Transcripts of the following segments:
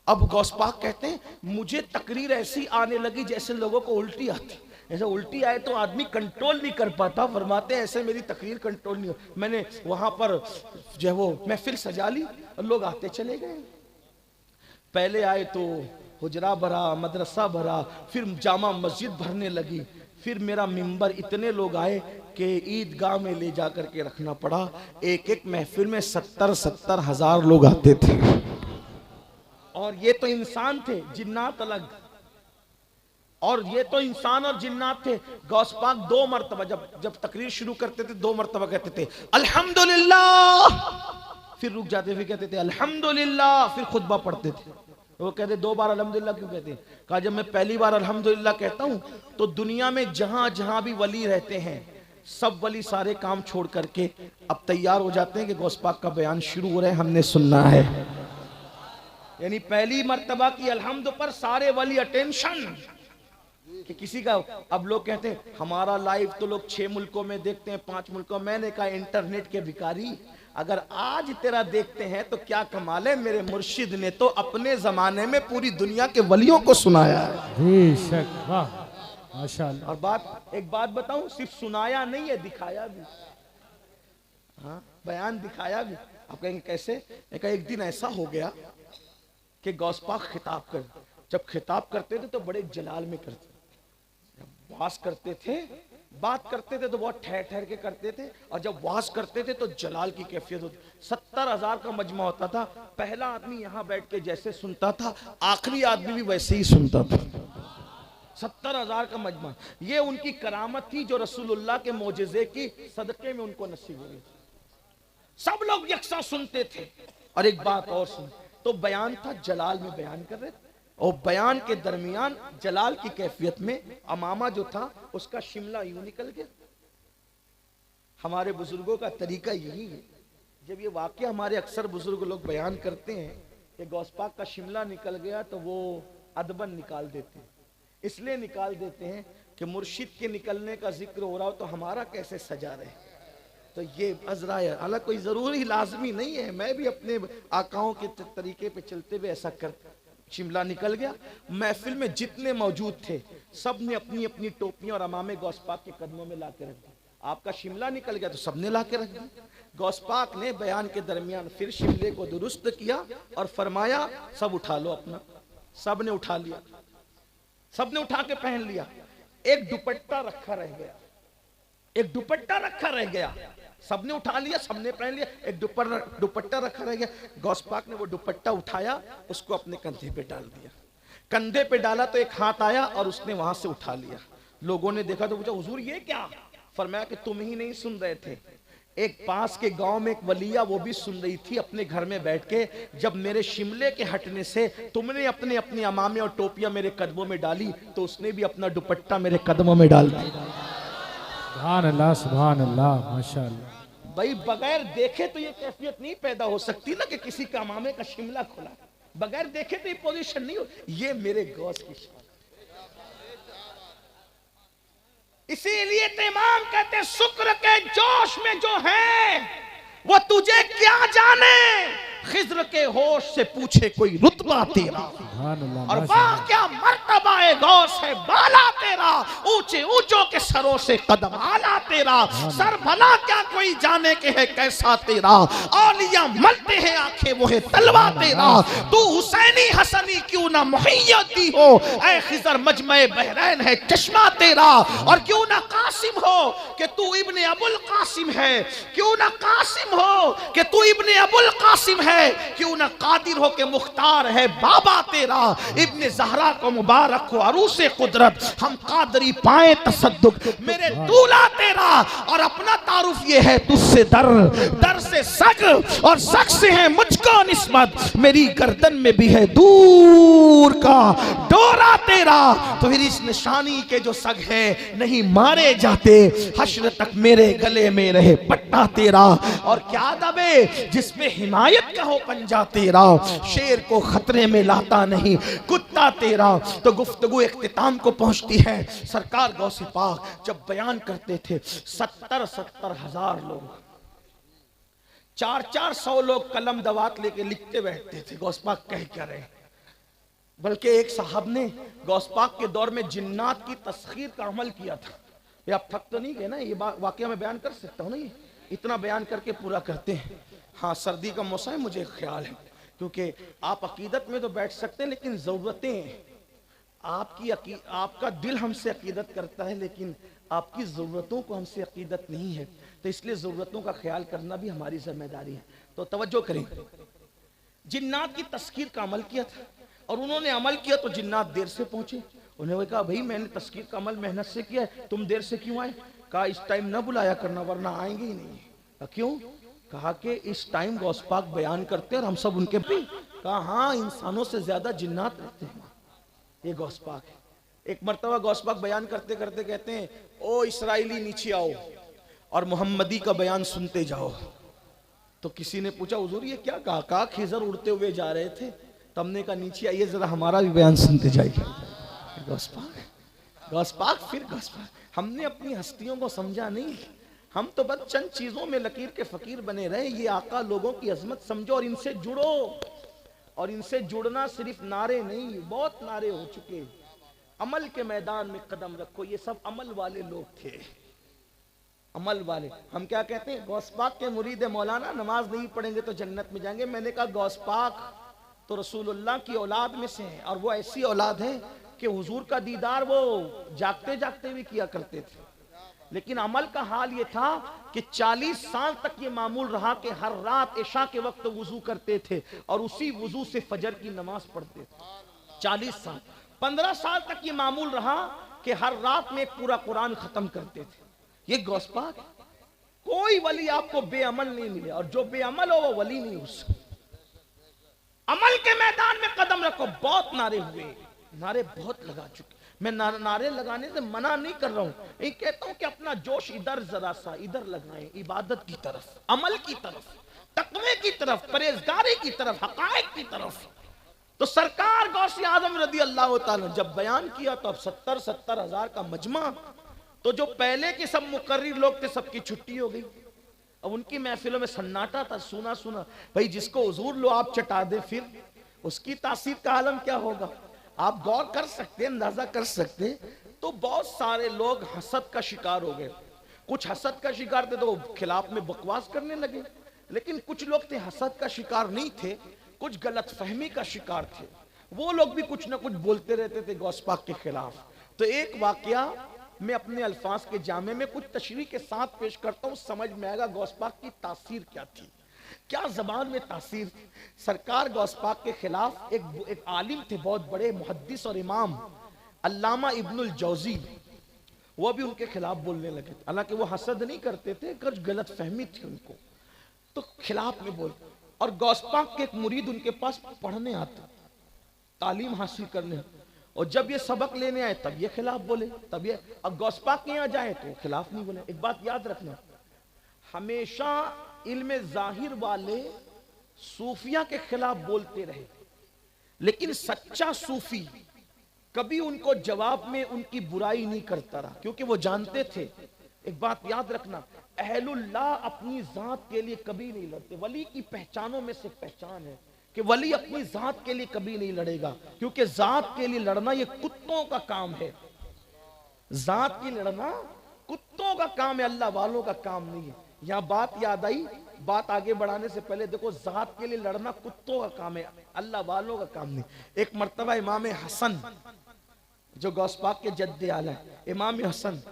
अब गौस पाक कहते हैं मुझे तकरीर ऐसी आने लगी जैसे लोगों को उल्टी आती, ऐसे उल्टी आए तो आदमी कंट्रोल नहीं कर पाता। फरमाते हैं ऐसे मेरी तकरीर कंट्रोल नहीं हो। मैंने वहां पर जो है वो महफिल सजा ली और लोग आते चले गए। पहले आए तो हुजरा भरा, मदरसा भरा, फिर जामा मस्जिद भरने लगी, फिर मेरा मिंबर, इतने लोग आए कि ईदगाह में ले जा करके रखना पड़ा। एक एक महफिल में 70-70 हजार लोग आते थे। और ये तो इंसान थे, जिन्नात अलग। और ये तो इंसान और जिन्नात थे। गौस पाक 2 मरतबा जब तकरीर शुरू करते थे 2 मरतबा कहते थे अल्हम्दुलिल्लाह, फिर रुक जाते, फिर कहते थे अल्हम्दुलिल्लाह, फिर खुतबा पढ़ते थे। वो कहते 2 बार अल्हम्दुलिल्लाह क्यों कहते हैं? कहा जब मैं पहली बार अल्हम्दुलिल्लाह कहता हूं तो दुनिया में जहां जहां भी वली रहते हैं सब वली सारे काम छोड़ करके अब तैयार हो जाते हैं कि गौस पाक का बयान शुरू हो रहा है, हमने सुनना है। यानी पहली मर्तबा की अल्हम्द पर सारे वली अटेंशन कि किसी का। अब लोग कहते हैं हमारा लाइव तो लोग 6 मुल्कों में देखते हैं, 5 मुल्कों। मैंने कहा इंटरनेट के भिखारी, अगर आज तेरा देखते हैं तो क्या कमाल है। मेरे मुर्शिद ने तो अपने जमाने में पूरी दुनिया के वलियों को सुनाया है। माशाअल्लाह। और एक बात बताऊं, सिर्फ सुनाया नहीं है, दिखाया भी। हाँ, बयान दिखाया भी। आप कहेंगे कैसे? एक दिन ऐसा हो गया कि गौस पाक खिताब कर, जब खिताब करते थे तो बड़े जलाल में करते, वास करते थे, बात करते थे तो बहुत ठहर ठहर के करते थे, और जब वास करते थे तो जलाल की कैफियत होती। 70,000 का मजमा होता था। पहला आदमी यहां बैठ के जैसे सुनता था, आखिरी आदमी भी वैसे ही सुनता था। 70,000 का मजमा। ये उनकी करामत थी जो रसूलुल्लाह के मोजज़े की सदके में उनको नसीब हुई। सब लोग यकसा सुनते थे। और एक बात और सुन, तो बयान था, जलाल में बयान कर रहे थे, और बयान के दरमियान जलाल की कैफियत में अमामा जो था उसका शिमला यूं निकल गया। हमारे बुजुर्गों का तरीका यही है। जब ये वाकया हमारे अक्सर बुजुर्ग लोग बयान करते हैं कि गौस पाक का शिमला निकल गया, तो वो अदबन निकाल देते हैं। इसलिए निकाल देते हैं कि मुर्शिद के निकलने का जिक्र हो रहा हो तो हमारा कैसे सजा रहे। तो ये अजरा है, हालांकि कोई जरूरी लाजमी नहीं है। मैं भी अपने आकाओं के तरीके पे चलते हुए ऐसा कर, शिमला निकल गया। महफिल में जितने मौजूद थे सब ने अपनी अपनी टोपियां और अमामे गौस पाक के कदमों में ला के रख दी। आपका शिमला निकल गया तो सबने ला के रख दी। गौस पाक ने बयान के दरमियान फिर शिमले को दुरुस्त किया और फरमाया सब उठा लो अपना। सब ने उठा लिया, सबने उठा के पहन लिया। एक दुपट्टा रखा रह गया, एक दुपट्टा रखा रह गया। सबने उठा लिया, सबने पहन लिया, एक दुपट्टा रखा रह गया। गौस पाक ने वो दुपट्टा उठाया, उसको अपने कंधे पे डाल दिया। कंधे पे डाला तो एक हाथ आया और उसने वहां से उठा लिया। लोगों ने देखा तो पूछा हुजूर ये क्या? फरमाया कि तुम ही नहीं सुन रहे थे, एक पास के गांव में एक वलिया वो भी सुन रही थी अपने घर में बैठ के। जब मेरे शिमले के हटने से तुमने अपने अपने अमामे और टोपियां मेरे कदमों में डाली तो उसने भी अपना दुपट्टा मेरे कदमों में डाल दिया। सुभान अल्लाह, सुभान अल्लाह, माशाअल्लाह। भाई बगैर देखे तो ये कैफियत नहीं पैदा हो सकती ना कि किसी का अमामे का शिमला खुला। बगैर देखे तो ये पोजीशन नहीं हो। ये मेरे गौस की शान। इसीलिए तो इमाम कहते शुक्र के जोश में जो है वो तुझे क्या जाने, खिज्र के होश से पूछे कोई रुतबा तेरा। और वाह क्या मर्तबा गौस है बाला तेरा, ऊंचे ऊंचों के सरों से कदम आला तेरा। सर भला क्या कोई जाने के है कैसा तेरा, औलिया मलते हैं आंखें वो है तलवा तेरा। तू हुसैनी हसनी क्यों ना मुहैयती हो, ऐ खिजर मजमे बहरैन है चश्मा तेरा। और क्यों ना कासिम हो कि तू इब्ने अबुल कासिम है, क्यों ना कासिम हो कि तू इब्ने अबुल कासिम है, क्यों ना कादिर हो के मुख्तार है बाबा तेरा। इब्ने ज़हरा को मुबारक हो अरूसे कुदरत, हम कादरी पाए तसद्दुक मेरे दूल्हा तेरा। और अपना तारुफ ये है तुझसे दर, दर से सग और सग से है मुझको निस्बत, मेरी गर्दन में भी है दूर का डोरा तेरा। तो फिर इस निशानी के जो सग है नहीं मारे जाते, हश्र तक मेरे गले में रहे पट्टा तेरा। और क्या दबे जिसमें हिमायत का हो पंजा तेरा, शेर को खतरे में लाता नहीं कुत्ता तेरा। तो गुफ्तगू इख्तिताम को पहुंचती है। सरकार गौसे पाक जब बयान करते थे 70-70 हजार लोग, 400 लोग कलम दवात लेके लिखते बैठते थे गौस पाक कह क्या रहे। बल्कि एक साहब ने गौस पाक के दौर में जिन्नात की तस्खीर का अमल किया था। ये आप थक तो नहीं गए ना, ये वाकया मैं बयान कर सकता हूँ ना, ये इतना बयान करके पूरा करते हैं। हाँ, सर्दी का मौसम है, मुझे ख्याल है, क्योंकि आप अकीदत में तो बैठ सकते हैं, लेकिन ज़रूरतें आपका दिल हमसे अकीदत करता है, लेकिन आपकी ज़रूरतों को हमसे अकीदत नहीं है। तो इसलिए ज़रूरतों का ख्याल करना भी हमारी जिम्मेदारी है। तो तवज्जो करें, जिन्नात की तस्कीर का अमल किया था, और उन्होंने अमल किया तो जिन्नात देर से पहुंचे। उन्होंने कहा भाई मैंने तस्कीर का अमल मेहनत से किया है, तुम देर से क्यों आए? कहा इस टाइम ना बुलाया करना वरना आएंगे ही नहीं। कहा क्यों? कहा कि इस टाइम गौस पाक बयान करते हैं और हम सब उनके भी। कहा हाँ, इंसानों से ज्यादा जिन्नात रहते हैं, ये गौस पाक है। एक मर्तबा गौस पाक बयान करते करते कहते हैं, ओ इसराइली नीचे आओ और मोहम्मदी का बयान सुनते जाओ। तो किसी ने पूछा हुजूर ये क्या कहा? कहा खिजर उड़ते हुए जा रहे थे, तो हमने कहा नीचे आइए जरा हमारा भी बयान सुनते जाइए। गौस पाक फिर गौस पाक। हमने अपनी हस्तियों को समझा नहीं, हम तो बस चंद चीजों में लकीर के फकीर बने रहे। ये आका लोगों की अजमत समझो और इनसे जुड़ो। और इनसे जुड़ना सिर्फ नारे नहीं, बहुत नारे हो चुके। अमल के मैदान में कदम रखो, ये सब अमल वाले लोग थे, अमल वाले। हम क्या कहते हैं, गौस पाक के मुरीद मौलाना नमाज नहीं पढ़ेंगे तो जन्नत में जाएंगे। मैंने कहा गौस पाक तो रसूलुल्लाह की औलाद में से हैं, और वो ऐसी औलाद है कि हुजूर का दीदार वो जागते जागते भी किया करते थे। लेकिन अमल का हाल ये था कि 40 साल तक ये मामूल रहा कि हर रात इशा के वक्त वुजू करते थे और उसी वुजू से फजर की नमाज पढ़ते थे। 40 साल, 15 साल तक ये मामूल रहा कि हर रात में एक पूरा कुरान खत्म करते थे। ये गौस पाक। कोई वली आपको बेअमल नहीं मिले, और जो बेअमल हो वो वली नहीं हो सकता। अमल के मैदान में कदम रखो। बहुत नारे हुए, नारे बहुत लगा चुके। मैं नारे लगाने से मना नहीं कर रहा हूं, ये कहता हूं कि अपना जोश इधर जरा सा इधर लगाएं, इबादत की तरफ, अमल की तरफ, तकवे की तरफ, परहेजगारी की तरफ, हकायक की तरफ। तो सरकार गौसे आजम रदी अल्लाह ताला जब बयान किया तो अब 70 हजार का मजमा। तो जो पहले के सब मुकर्रिर लोग थे सबकी छुट्टी हो गई। अब उनकी महफिलों में सन्नाटा था, सुना सुना। भाई जिसको हुजूर लो आप चटा दे, फिर उसकी तासीर का आलम क्या होगा? आप गौर कर सकते हैं, अंदाजा कर सकते। तो बहुत सारे लोग हसद का शिकार हो गए। कुछ हसद का शिकार थे तो खिलाफ में बकवास करने लगे, लेकिन कुछ लोग थे हसद का शिकार नहीं थे, कुछ गलत फहमी का शिकार थे। वो लोग भी कुछ ना कुछ बोलते रहते थे गौस पाक के खिलाफ। तो एक वाकया मैं अपने अल्फाज के जामे में कुछ तशरीह के साथ पेश करता हूँ, समझ में आएगा गौस पाक की तासीर क्या थी, क्या जबान में तासीर थी। सरकार गौस पाक के खिलाफ एक आलिम थे, बहुत बड़े मुहद्दिस और इमाम, अल्लामा इब्नुल जौजी, वो भी उनके खिलाफ बोलने लगे। हालांकि वो हसद नहीं करते थे, कुछ गलत फहमी थी उनको, तो खिलाफ में बोल। और गौस पाक के एक मुरीद उनके पास पढ़ने आता, तालीम हासिल करने, और जब ये सबक लेने आए तब ये खिलाफ बोले, तब ये। अब गौस पाक के यहाँ जाए तो खिलाफ नहीं बोले। एक बात याद रखना, हमेशा इल्म जाहिर वाले सूफिया के खिलाफ बोलते रहे, लेकिन सच्चा सूफी कभी उनको जवाब में उनकी बुराई नहीं करता रहा, क्योंकि वो जानते थे। एक बात याद रखना, अहलुल्लाह अपनी जात के लिए कभी नहीं लड़ते। वली की पहचानों में से पहचान है कि वली अपनी जात के लिए कभी नहीं लड़ेगा, क्योंकि जात के लिए लड़ना ये कुत्तों का काम है। जात की लड़ना कुत्तों का काम है, अल्लाह वालों का काम नहीं है। यहां बात याद आई, बात आगे बढ़ाने से पहले देखो, जात के लिए लड़ना कुत्तों का काम है, अल्लाह वालों का काम नहीं। एक मर्तबा इमाम हसन, जो गौस पाक के जद्दे आला है, इमाम हसन,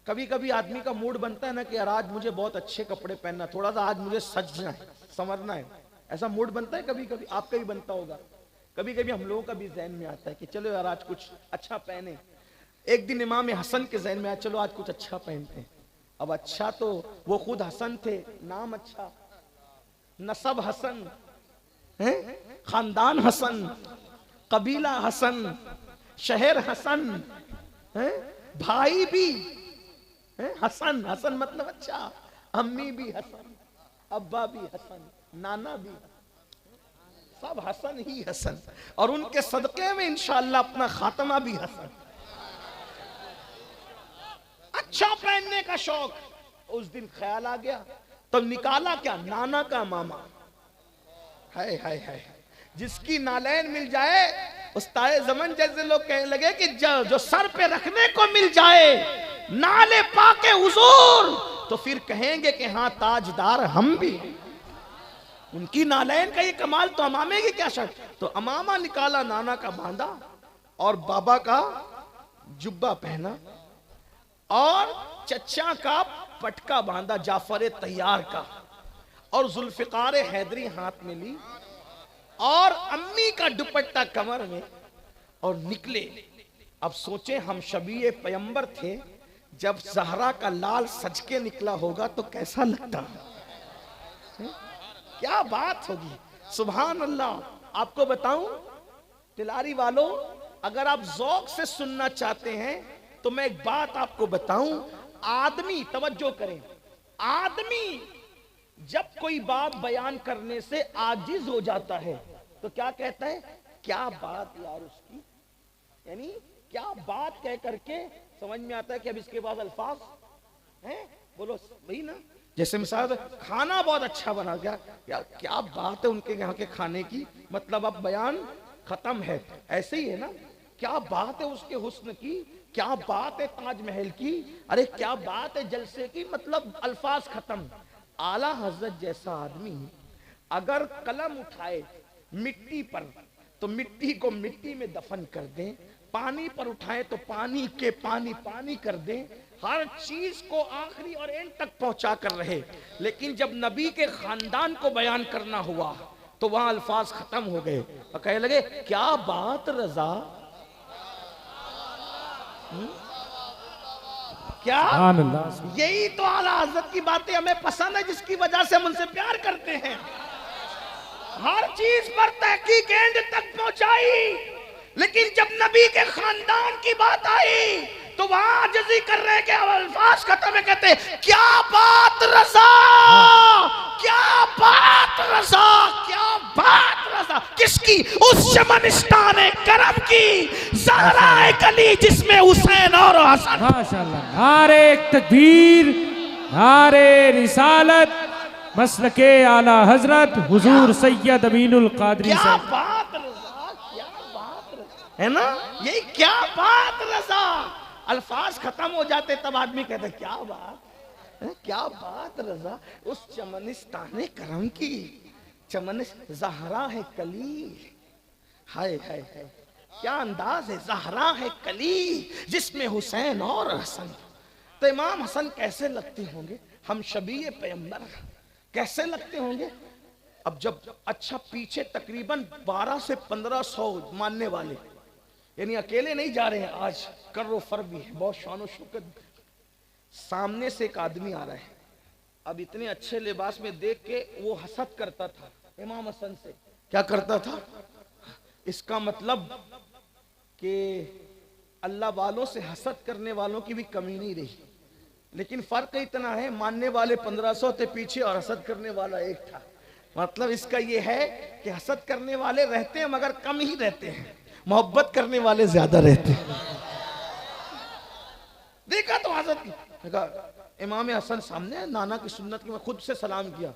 कभी कभी आदमी का मूड बनता है ना कि यार आज मुझे बहुत अच्छे कपड़े पहनना, थोड़ा सा आज मुझे सजना है, संवरना है, ऐसा मूड बनता है कभी कभी, आपका भी बनता होगा। कभी कभी हम लोगों का भी ज़हन में आता है कि चलो यार आज कुछ अच्छा पहने। एक दिन इमाम हसन के ज़हन में आया, चलो आज कुछ अच्छा पहनते हैं। अब अच्छा तो वो खुद हसन थे, नाम अच्छा, नसब हसन है, खानदान हसन, कबीला हसन, शहर हसन है, भाई भी है हसन। हसन मतलब अच्छा, अम्मी भी हसन, अब्बा भी हसन, नाना भी, सब हसन ही हसन, और उनके सदके में इंशाअल्लाह अपना खात्मा भी हसन। अच्छा पहनने का शौक, उस दिन ख्याल आ गया, तब निकाला क्या, नाना का मामा। हाय हाय हाय, जिसकी नालैन मिल जाए उस्ताद ज़मान जैसे लोग कहने लगे कि जो सर पे रखने को मिल जाए नाले पाके हुजूर, तो फिर कहेंगे कि हाँ ताजदार हम भी। उनकी नालैन का ये कमाल, तो अमामे की क्या शर्त। तो अमामा निकाला, नाना का बांधा और बाबा का जुब्बा पहना और चचा का पटका बांधा जाफर तैयार का, और जुल्फिकार हैदरी हाथ में ली और अम्मी का दुपट्टा कमर में, और निकले। अब सोचे हम शबीए पैगंबर थे, जब ज़हरा का लाल सज के निकला होगा तो कैसा लगता, क्या बात होगी। सुभान अल्लाह। आपको बताऊं तिलारी वालों, अगर आप ज़ौक से सुनना चाहते हैं तो मैं एक बात आपको बताऊं, आदमी तवज्जो करें, आदमी जब कोई बात बयान करने से आजिज हो जाता है तो क्या कहता है, क्या बात यार उसकी, यानी क्या बात कह करके समझ में आता है कि अब इसके पास अल्फाज हैं। बोलो वही ना, जैसे मिसाल खाना बहुत अच्छा बना गया, यार क्या बात है उनके यहाँ के खाने की, मतलब अब बयान खत्म है। ऐसे ही है ना, क्या बात है उसके हुस्न की, क्या बात है ताजमहल की, अरे क्या बात है जलसे की, मतलब अल्फाज खत्म। आला हजरत जैसा आदमी अगर कलम उठाए मिट्टी पर तो मिट्टी को मिट्टी में दफन कर दें, पानी पर उठाए तो पानी के पानी पानी कर दें, हर चीज को आखिरी और एंड तक पहुंचा कर रहे। लेकिन जब नबी के खानदान को बयान करना हुआ तो वहां अल्फाज खत्म हो गए और कहने लगे क्या बात रजा, क्या। यही तो आला हज़रत की बातें हमें पसंद है, जिसकी वजह से हम उनसे प्यार करते हैं। हर चीज पर तहकीक एंड तक पहुंचाई, लेकिन जब नबी के खानदान की बात आई तो वहां आजिज़ी कर रहे कि अल्फाज खत्म है, कहते क्या बात रज़ा, क्या बात रज़ा, क्या बात रज़ा। किसकी? उस चमनिस्तान करम की, ज़हरा कली जिसमें हुसैन और हसन। माशाअल्लाह। नारे तकबीर, नारे रिसालत, मसलके आला हजरत हुजूर सैयद अमीनुल कादरी क्या साहब। बात रज़ा, क्या बात रज़ा, है ना, यही क्या बात रज़ा। अल्फाज खत्म हो जाते तब आदमी कहते क्या बात है, क्या बात रज़ा। उस चमनिस्तान करम की, चमन ज़हरा है कली, हाय हाय हाय क्या अंदाज है, ज़हरा है कली जिसमें हुसैन और हसन। तो इमाम हसन कैसे लगते होंगे, हम शबीए पैगंबर कैसे लगते होंगे। अब जब अच्छा पीछे तकरीबन 12 से 1500 मानने वाले, यानी अकेले नहीं जा रहे हैं, आज कर्रो फर भी है, बहुत शान शौकत। सामने से एक आदमी आ रहा है, अब इतने अच्छे लिबास में देख के वो हसद करता था इमाम हसन से। क्या करता था? इसका मतलब कि अल्लाह वालों से हसद करने वालों की भी कमी नहीं रही, लेकिन फर्क इतना है, मानने वाले 1500 थे पीछे और हसद करने वाला एक था। मतलब इसका ये है कि हसद करने वाले रहते हैं मगर कम ही रहते हैं, मोहब्बत करने वाले ज्यादा रहते हैं। देखा तो हसद की, देखा इमाम हसन सामने, नाना की सुन्नत की, मैं खुद से सलाम किया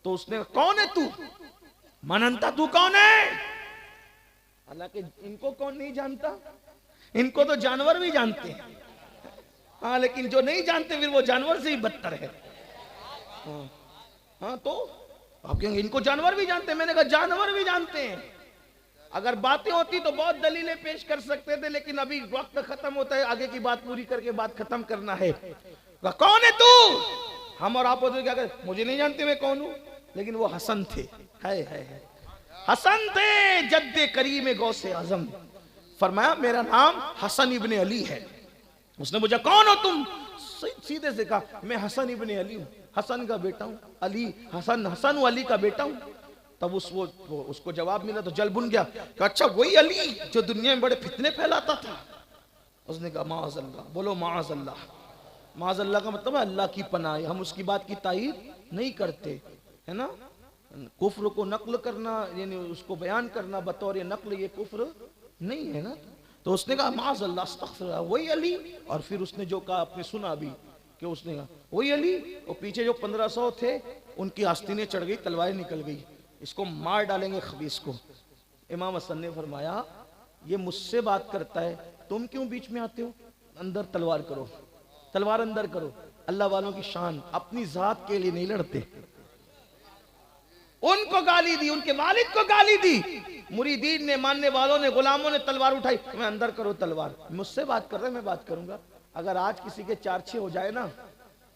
तो उसने कौन है तू, मनंता तू कौन है। हालांकि इनको कौन नहीं जानता, इनको तो जानवर भी जानते हैं। हाँ, लेकिन जो नहीं जानते फिर वो जानवर से ही बदतर है। हाँ तो आप कहेंगे इनको जानवर भी जानते हैं, मैंने कहा जानवर भी जानते हैं। अगर बातें होती तो बहुत दलीलें पेश कर सकते थे, लेकिन अभी वक्त खत्म होता है, आगे की बात पूरी करके बात खत्म करना है। कौन है तू? हम और आप क्या कर, मुझे नहीं जानते मैं कौन हूं, लेकिन वो हसन थे, है हसन थे, जद्दे करीम गौसे आजम। फरमाया मेरा नाम हसन इब्ने अली है। उसने पूछा कौन हो तुम? सीधे से कहा मैं हसन इब्ने अली हूँ, हसन का बेटा हूँ, अली हसन, हसन अली का बेटा हूँ। तब उसको जवाब मिला तो जल बुन गया कि अच्छा वही अली जो दुनिया में बड़े फितने फैलाता था। उसने कहा माअज़ल्लाह, बोलो माअज़ल्लाह। माअज़ल्लाह का मतलब है अल्लाह की पनाह, हम उसकी बात की तायीद नहीं करते, है ना। कुफ्र को नक्ल करना यानी उसको बयान करना बतौर नक्ल, ये कुफ्र नहीं है ना। तो उसने कहा माअज़ल्लाह अस्तग़फ़िरुल्लाह, वही अली। और फिर उसने जो कहा आपने सुना भी कि उसने कहा वही अली, और पीछे जो 1500 थे उनकी आस्तीनें चढ़ गई, तलवारें निकल गई, इसको मार डालेंगे खबीस को। इमाम हसन ने फरमाया ये मुझसे बात करता है, तुम क्यों बीच में आते हो? अंदर तलवार करो, तलवार अंदर करो। अल्लाह वालों की शान, अपनी जात के लिए नहीं लड़ते। उनको गाली दी, उनके वालिद को गाली दी, मुरीदीन ने, मानने वालों ने, गुलामों ने तलवार उठाई, मैं अंदर करो तलवार। मुझसे बात कर रहे, मैं बात करूंगा। अगर आज किसी के 4-6 हो जाए ना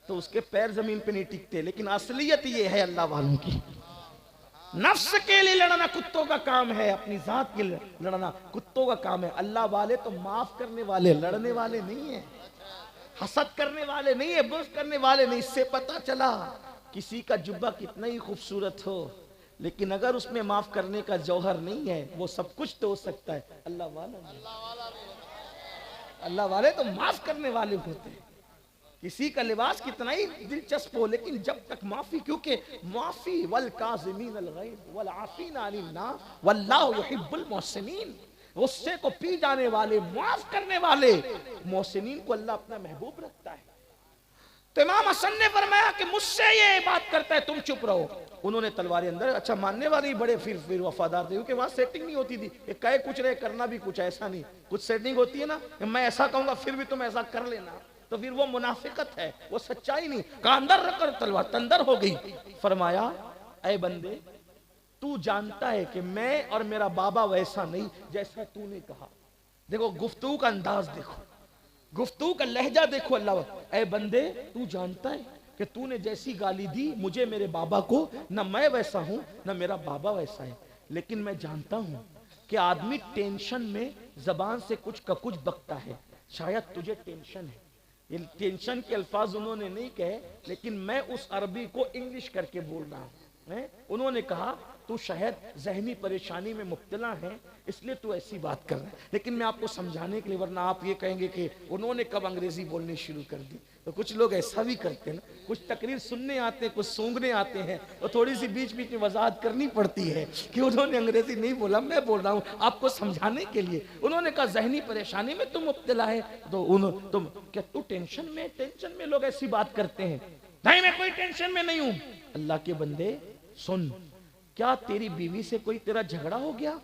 तो उसके पैर जमीन पे नहीं टिकते, लेकिन असलियत ये है अल्लाह वालों की। नफ्स के लिए लड़ना कुत्तों का काम है, अपनी जात के लिए लड़ना कुत्तों का काम है। अल्लाह वाले तो माफ करने वाले, लड़ने वाले नहीं है, हसद करने वाले नहीं है, बुग़्ज़ करने वाले नहीं। इससे पता चला किसी का जुब्बा कितना ही खूबसूरत हो, लेकिन अगर उसमें माफ करने का जौहर नहीं है, वो सब कुछ तो हो सकता है। अल्लाह वाले तो माफ करने वाले होते हैं। किसी का लिबास कितना ही दिलचस्प हो, लेकिन जब तक माफी, क्योंकि माफी वल काज़िमीन अल गैज़ वल आफ़ीन अनिन नास वल्लाहु युहिब्बुल मुहसिनीन, गुस्से को पी जाने वाले, माफ करने वाले मोहसिनीन को अल्लाह अपना महबूब रखता है। तो इमाम हसन ने फरमाया कि मुझसे ये बात करता है, तुम चुप रहो। उन्होंने तलवारें अंदर, अच्छा मानने वाले बड़े फिर वफादार थे, क्योंकि वहां सेटिंग नहीं होती थी, कहे कुछ रहे करना भी कुछ, ऐसा नहीं, कुछ सेटिंग होती है ना, मैं ऐसा कहूंगा फिर भी तुम ऐसा कर लेना, तो फिर वो मुनाफिकत है, वो सच्चाई नहीं। कहा अंदर रखकर तलवार अंदर हो गई। फरमाया ऐ बंदे, तू जानता है कि मैं और मेरा बाबा वैसा नहीं जैसा तूने कहा। देखो गुफ्तगू का अंदाज देखो, गुफ्तगू का लहजा देखो। अल्लाह, ऐ बंदे तू जानता है कि तूने जैसी गाली दी मुझे, मेरे बाबा को, ना मैं वैसा हूं ना मेरा बाबा वैसा है, लेकिन मैं जानता हूं कि आदमी टेंशन में जबान से कुछ का कुछ बकता है। शायद तुझे टेंशन है, ये टेंशन के अल्फाज उन्होंने नहीं कहे, लेकिन मैं उस अरबी को इंग्लिश करके बोल रहा हूं। उन्होंने कहा तू शायद जहनी परेशानी में मुब्तला है, इसलिए तू ऐसी बात कर रहा है। लेकिन मैं आपको समझाने के लिए, वरना आप ये कहेंगे कि उन्होंने कब अंग्रेजी बोलनी शुरू कर दी। तो कुछ लोग ऐसा भी करते हैं ना, कुछ तकरीर सुनने आते हैं, कुछ सूंघने आते हैं, और थोड़ी सी बीच बीच में वजाहत करनी पड़ती है कि उन्होंने अंग्रेजी नहीं बोला, मैं बोल रहा हूँ आपको समझाने के लिए। उन्होंने कहा जहनी परेशानी में तुम मुब्तला है, तो तुम क्या तू टेंशन में? टेंशन में लोग ऐसी बात करते हैं। नहीं मैं कोई टेंशन में नहीं हूं। अल्लाह के बंदे सुन, क्या तेरी बीवी से कोई तेरा झगड़ा हो गया?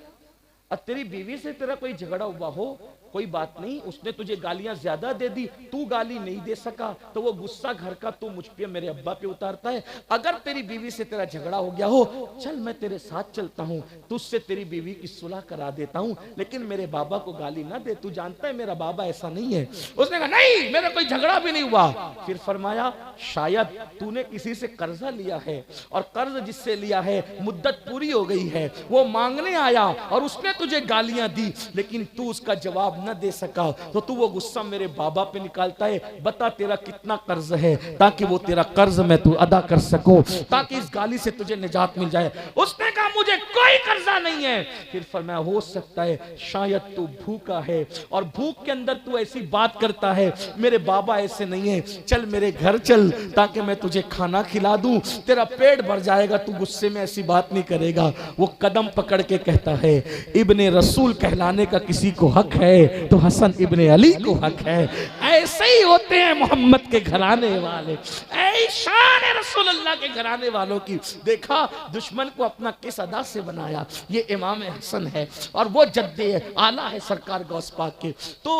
और तेरी बीवी से तेरा कोई झगड़ा हुआ हो, कोई बात नहीं, उसने तुझे गालियां ज्यादा दे दी, तू गाली नहीं दे सका, तो वो गुस्सा घर का तू मुझ पे, मेरे अब्बा पे उतारता है। अगर तेरी बीवी से तेरा झगड़ा हो गया हो, चल मैं तेरे साथ चलता हूँ, तुझसे तेरी बीवी की सुलह करा देता हूँ, लेकिन मेरे बाबा को गाली ना दे, तू जानता है मेरा बाबा ऐसा नहीं है। उसने कहा नहीं मेरा कोई झगड़ा भी नहीं हुआ। फिर फरमाया शायद तूने किसी से कर्जा लिया है, और कर्ज जिससे लिया है मुद्दत पूरी हो गई है, वो मांगने आया और उसने तुझे गालियां दी, लेकिन तू उसका जवाब न दे सका, तो तू वो गुस्सा मेरे बाबा पे निकालता है। बता तेरा कितना कर्ज है, ताकि वो तेरा कर्ज मैं तू अदा कर सको, ताकि इस गाली से तुझे निजात मिल जाए। उसने कहा मुझे कोई कर्जा नहीं है। फिर फरमाया हो सकता है शायद तू भूखा है, और भूख के अंदर तू ऐसी बात करता है, मेरे बाबा ऐसे नहीं है, चल मेरे घर चल ताकि मैं तुझे खाना खिला दूं, तेरा पेट भर जाएगा, तू गुस्से में ऐसी बात नहीं करेगा। वो कदम पकड़ के कहता है इब्ने रसूल कहलाने का किसी को हक है तो हसन इब्ने अली को हक है। ऐसे ही होते हैं मोहम्मद के घराने वाले, ऐ शान है रसूल अल्लाह के घराने वालों की। देखा दुश्मन को अपना किस अदा से बनाया, ये इमाम हसन है और वो जद्दे आला है सरकार गौस पाक के। तो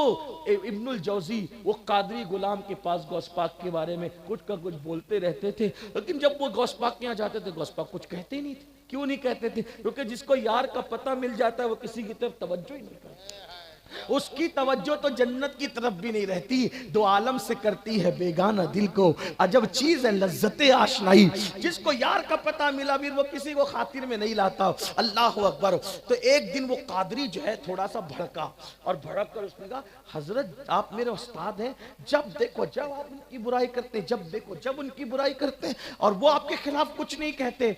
इब्नुल जौजी वो कादरी गुलाम के पास गौस पाक के बारे में कुछ का कुछ बोलते रहते थे, लेकिन जब वो गौस पाक के यहाँ जाते थे गौस पाक कुछ कहते ही नहीं थे। क्यों नहीं कहते थे? क्योंकि जिसको यार का पता मिल जाता है वो किसी की तरफ तवज्जो ही नहीं करता, उसकी तवज्जो तो जन्नत की तरफ भी नहीं रहती, दो आलम से करती है बेगाना दिल को, अजब चीज है लज्जते आशनाई। जिसको यार का पता मिला भी वो किसी को खातिर में नहीं लाता। अल्लाह अकबर। तो एक दिन वो कादरी जो है थोड़ा सा भड़का, और भड़क कर उसने कहा हजरत आप मेरे उस्ताद हैं, जब देखो जब आप उनकी बुराई करते हैं, जब देखो जब उनकी बुराई करते हैं, और वो आपके खिलाफ कुछ नहीं कहते,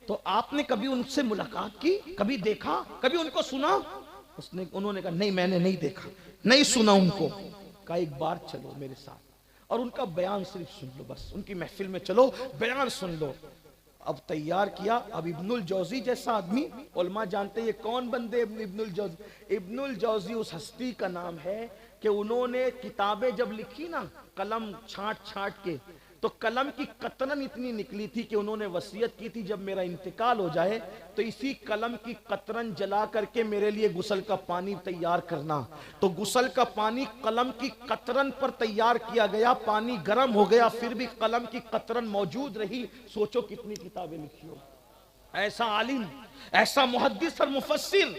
तो आपने कभी उनसे मुलाकात की, कभी देखा, कभी उनको सुना? उन्होंने कहा नहीं मैंने नहीं देखा, नहीं सुना उनको। कहा एक बार चलो मेरे साथ और उनका बयान सिर्फ सुन लो, बस उनकी महफिल में चलो बयान सुन लो। अब तैयार किया। अब इब्नुल जौजी जैसा आदमी, उलमा जानते हैं ये कौन बंदे इब्नुल जौजी। इब्नुल जौजी उस हस्ती का नाम है कि उन्होंने किताबें जब लिखी ना, कलम छांट छांट के, तो कलम की कतरन इतनी निकली थी कि उन्होंने वसीयत की थी जब मेरा इंतकाल हो जाए तो इसी कलम की कतरन जला करके मेरे लिए गुस्ल का पानी तैयार करना। तो गुस्ल का पानी कलम की कतरन पर तैयार किया गया, पानी गर्म हो गया, फिर भी कलम की कतरन मौजूद रही। सोचो कितनी किताबें लिखी हो। ऐसा आलिम, ऐसा मुहद्दिस और मुफस्सिर।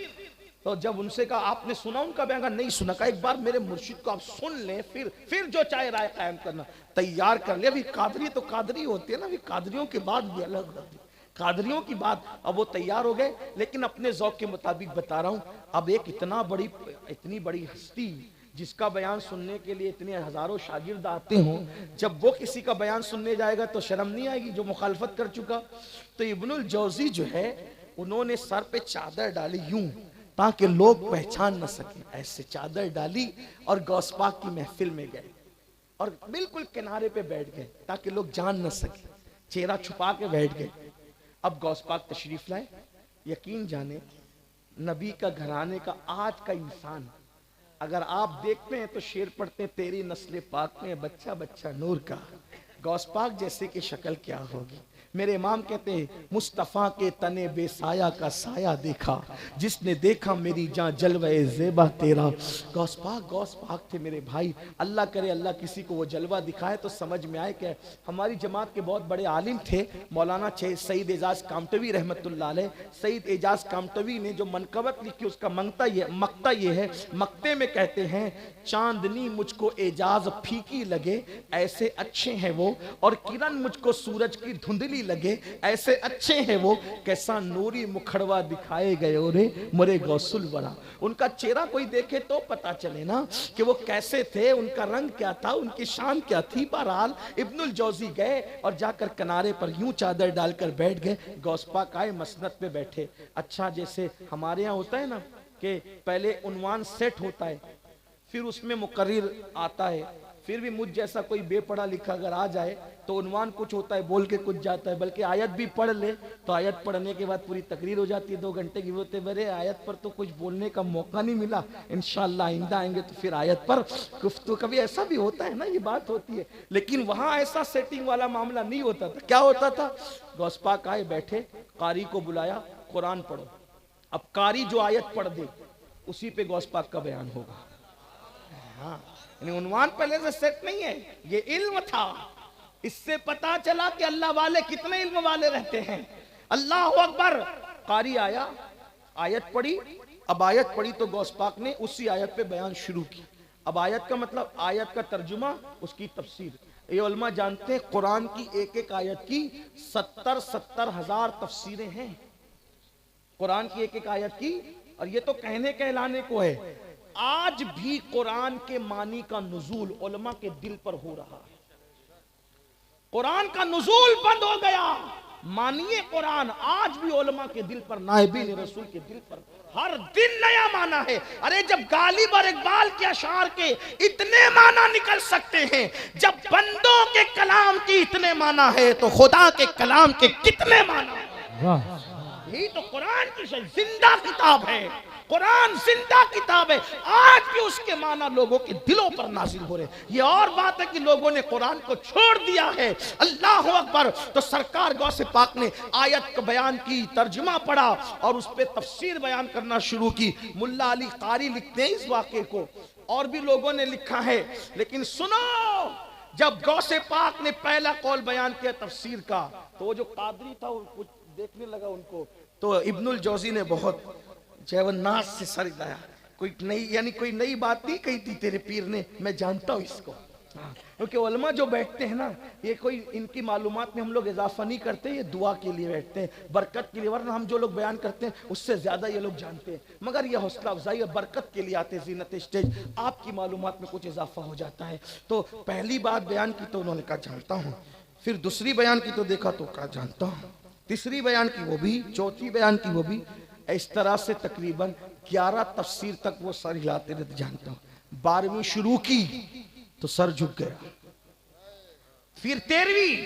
तो जब उनसे कहा आपने सुना उनका बयान? नहीं सुना। कहा एक बार मेरे मुर्शिद को आप सुन लें, फिर जो चाहे राय कायम करना। तैयार कर लिया। अभी कादरी तो कादरी होती है ना, अभी कादरियों के बाद भी अलग होती है, कादरियों की बात। अब वो तैयार हो गए, लेकिन अपने ज़ौक़ के मुताबिक बता रहा हूँ। अब एक इतनी बड़ी हस्ती जिसका बयान सुनने के लिए इतने हजारों शागिर्द आते हों, जब वो किसी का बयान सुनने जाएगा तो शर्म नहीं आएगी जो मुखालफत कर चुका। तो इब्नुल जौज़ी जो है उन्होंने सर पे चादर डाली यूं ताकि लोग पहचान न सके। ऐसे चादर डाली और गौस पाक की महफिल में गए और बिल्कुल किनारे पे बैठ गए ताकि लोग जान न सके, चेहरा छुपा के बैठ गए। अब गौस पाक तशरीफ लाए। यकीन जाने नबी का घराने का आज का इंसान अगर आप देखते हैं तो शेर पढ़ते हैं तेरी नस्ल पाक में बच्चा बच्चा नूर का। गौस पाक जैसे की शक्ल क्या होगी। मेरे इमाम कहते हैं मुस्तफ़ा के तने बेसाया का साया देखा, जिसने देखा मेरी जान जलवे ज़ेबा तेरा। गौस पाक थे मेरे भाई। अल्लाह करे अल्लाह किसी को वो जलवा दिखाए तो समझ में आए कि हमारी जमात के बहुत बड़े आलिम थे मौलाना सईद एजाज कामटवी रहमतुल्लाह अलैह। सईद एजाज कामटवी ने जो मनकबत लिखी उसका मक्ता ये है। मक्ते में कहते हैं चांदनी मुझको एजाज फीकी लगे ऐसे अच्छे हैं वो, और किरण मुझको सूरज की धुंधली लगे ऐसे अच्छे हैं वो, कैसा नूरी मुखड़वा दिखाए गए रे मोरे गौसुल वरा। उनका चेहरा कोई देखे तो पता चले ना कि वो कैसे थे, उनका रंग क्या था, उनकी शान क्या थी। बहरहाल इब्नुल जौज़ी गए और जाकर किनारे पर यूं चादर डालकर बैठ गए। गौस पाक आए, मसनद पे बैठे। अच्छा जैसे हमारे यहाँ होता है ना कि पहले उन्वान सेट होता है, फिर उसमें मुकर्रिर आता है, फिर भी मुझ जैसा कोई बेपढ़ा लिखा अगर आ जाए तो उन्वान कुछ होता है, बोल के कुछ जाता है, बल्कि आयत भी पढ़ ले तो आयत पढ़ने के बाद पूरी तकरीर हो जाती है। 2 घंटे की होते मेरे आयत पर तो कुछ बोलने का मौका नहीं मिला, इंशाअल्लाह आइंदा आएंगे तो फिर आयत पर गुफ्तगू। कभी ऐसा भी होता है ना, ये बात होती है। लेकिन वहां ऐसा सेटिंग वाला मामला नहीं होता था। क्या होता था, गौस पाक आए, बैठे, कारी को बुलाया, कुरान पढ़ो। अब कारी जो आयत पढ़ दे उसी पे गौस पाक का बयान होगा। हाँ, उन्वान पहले से सेट नहीं है, ये इल्म था। इससे पता चला कि अल्लाह वाले कितने इल्म वाले रहते हैं। अल्लाह अकबर। कारी आया, आयत पढ़ी। अब आयत पढ़ी तो गौस पाक ने उसी आयत पे बयान शुरू की। अब आयत का मतलब, आयत का तर्जुमा, उसकी तफसीर। ये उलमा जानते हैं कुरान की एक एक आयत की 70 हजार तफसीरें हैं कुरान की एक एक आयत की। और ये तो कहने कहलाने को है, आज भी कुरान के मानी का नुज़ूल उलमा के दिल पर हो रहा है। कुरान का नुज़ूल बंद हो गया, मानिए कुरान आज भी उलमा के दिल पर, नायबीन रसूल के दिल पर हर दिन नया माना है। अरे जब गालिब और इकबाल के अशार के इतने माना निकल सकते हैं, जब बंदों के कलाम की इतने माना है तो खुदा के कलाम के कितने माना है। यही तो कुरान की जिंदा किताब है। कुरान जिंदा किताब है, आज भी उसके माना लोगों के दिलों पर नाजिल हो रहे हैं। ये और बात है कि लोगों ने कुरान को छोड़ दिया है। अल्लाह अकबर। तो सरकार गौसे पाक ने आयत का बयान की, तर्जुमा पढ़ा और उस पर तफसीर बयान करना शुरू की। मुल्ला अली कारी लिखते हैं इस वाक़े को, और भी लोगों ने लिखा है, लेकिन सुनो, जब गौसे पाक ने पहला कौल बयान किया तफसीर का, तो वो जो कादरी था वो कुछ देखने लगा उनको, तो इब्नुल जौज़ी ने बहुत नाच से सर हिलाया। कोई नई बात नहीं कही थी तेरे पीर ने, मैं जानता हूँ इसको। क्योंकि उलमा जो बैठते हैं ना, ये कोई इनकी मालूमात में हम लोग इजाफा नहीं करते, ये दुआ के लिए बैठते हैं, बरकत के लिए। वरना हम जो लोग बयान करते हैं उससे ज्यादा ये लोग जानते हैं, मगर ये हौसला अफजाई और बरकत के लिए आते हैं, ज़ीनत स्टेज। आपकी मालूमात में कुछ इजाफा हो जाता है। तो पहली बात बयान की तो उन्होंने कहा जानता हूँ, फिर दूसरी बयान की तो देखा तो कहा जानता हूँ, तीसरी बयान की वो भी, चौथी बयान की वो भी। इस तरह से तकरीबन 11 तफसीर तक वो सर हिलाते रहते, जानता हूं। 12वीं शुरू की तो सर झुक गया, फिर 13वीं,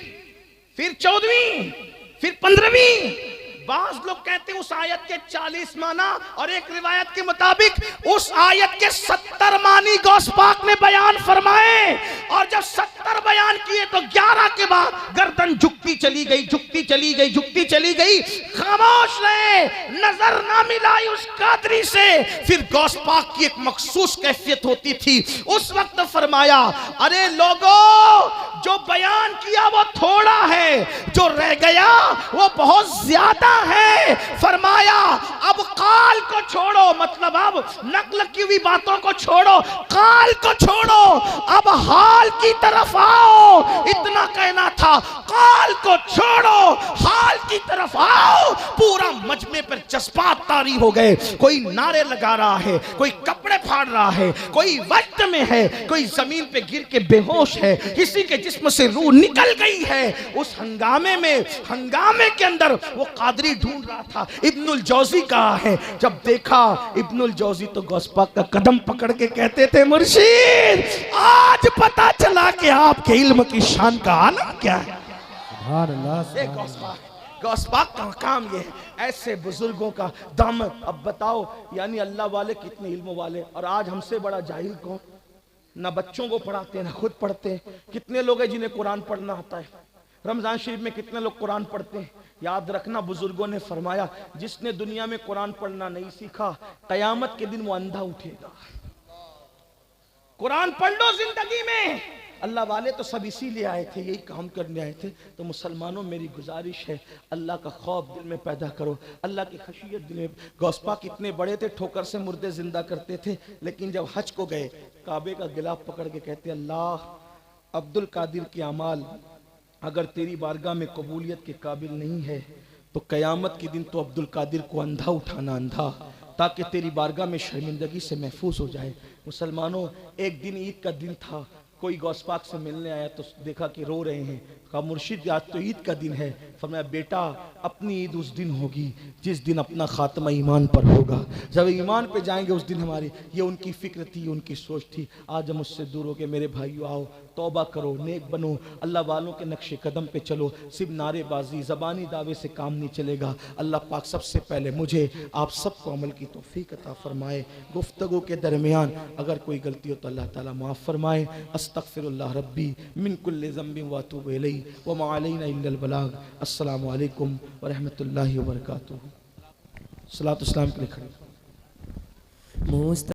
फिर 14वीं, फिर 15वीं। बाज लोग कहते हैं उस आयत के 40 माना, और एक रिवायत के मुताबिक उस आयत के 70 मानी गौस पाक ने बयान फरमाए। और जब 70 बयान किए तो 11 के बाद गर्दन झुकती चली गई, झुकती चली गई, झुकती चली गई। खामोश रहे, नजर ना मिलाई उस कादरी से। फिर गौस पाक की एक मखसूस कैफियत होती थी। उस वक्त फरमाया, अरे लोगों, जो बयान किया वो थोड़ा है, जो रह गया वो बहुत ज्यादा है। फरमाया, अब काल को छोड़ो, मतलब अब नकल की हुई बातों को छोड़ो, काल को छोड़ो, अब हाल की तरफ आओ। इतना कहना था, काल को छोड़ो, हाल की तरफ आओ। पूरा मजमे पर जज्बात तारी हो गए। कोई नारे लगा रहा है, कोई कपड़े फाड़ रहा है, कोई वक्त में है, कोई जमीन पे गिर के बेहोश है, किसी के जिस्म से रूह निकल गई है। उस हंगामे में, हंगामे के अंदर वो कादरी ढूंढ रहा था इब्नुल जौजी कहाँ है। जब देखा इब्नुल जौजी तो गौस पाक का कदम पकड़ के कहते थे, मुर्शिद, आज पता चला कि आपके इल्म की शान का आलम क्या है। गौस पाक का काम ये है, ऐसे बुजुर्गों का दामन। अब बताओ, यानी अल्लाह वाले कितने इल्म वाले, और आज हमसे बड़ा जाहिल कौन? ना बच्चों को पढ़ाते हैं, ना खुद पढ़ते हैं। कितने लोग हैं जिन्हें कुरान पढ़ना आता है? रमजान शरीफ में कितने लोग कुरान पढ़ते हैं? याद रखना, बुजुर्गों ने फरमाया, जिसने दुनिया में कुरान पढ़ना नहीं सीखा, कयामत के दिन वो अंधा उठेगा। कुरान पढ़ लो जिंदगी में। अल्लाह वाले तो सब इसीलिए आए थे, यही काम करने आए थे। तो मुसलमानों, मेरी गुजारिश है, अल्लाह का खौफ दिल में पैदा करो, अल्लाह की खशियत दिल में। गौस पाक इतने बड़े थे, ठोकर से मुर्दे जिंदा करते थे, लेकिन जब हज को गए, काबे का गिलाफ पकड़ के कहते, अल्लाह, अब्दुल कादिर के अमाल अगर तेरी बारगाह में कबूलियत के काबिल नहीं है, तो कयामत के दिन तो अब्दुल कादिर को अंधा उठाना, अंधा, ताकि तेरी बारगाह में शर्मिंदगी से महफूज हो जाए। मुसलमानों, एक दिन ईद का दिन था, कोई गौस पाक से मिलने आया तो देखा कि रो रहे हैं। कहा, मुर्शिद, आज तो ईद का दिन है। फरमाया, बेटा, अपनी ईद उस दिन होगी जिस दिन अपना खात्मा ईमान पर होगा। जब ईमान पे जाएंगे उस दिन हमारी, ये उनकी फिक्र थी, उनकी सोच थी। आज हम उससे दूर हो गए। मेरे भाइयों, आओ तौबा करो, नेक बनो, अल्लाह वालों के नक्शे कदम पे चलो। सिर्फ नारेबाजी, ज़बानी दावे से काम नहीं चलेगा। अल्लाह पाक सबसे पहले मुझे, आप सबको अमल की तौफीक अता फरमाए। गुफ्तगू के दरमियान अगर कोई गलती हो तो अल्लाह ताला माफ़ फरमाए। अस्तगफिरुल्लाह रब्बी मिन कुल्लि ज़ंबिन व अतूबु इलैहि व मा अलैना इल्लल बलाग। अस्सलामु अलैकुम व रहमतुल्लाहि व बरकातुहू। सलातो सलाम के लिए खड़े।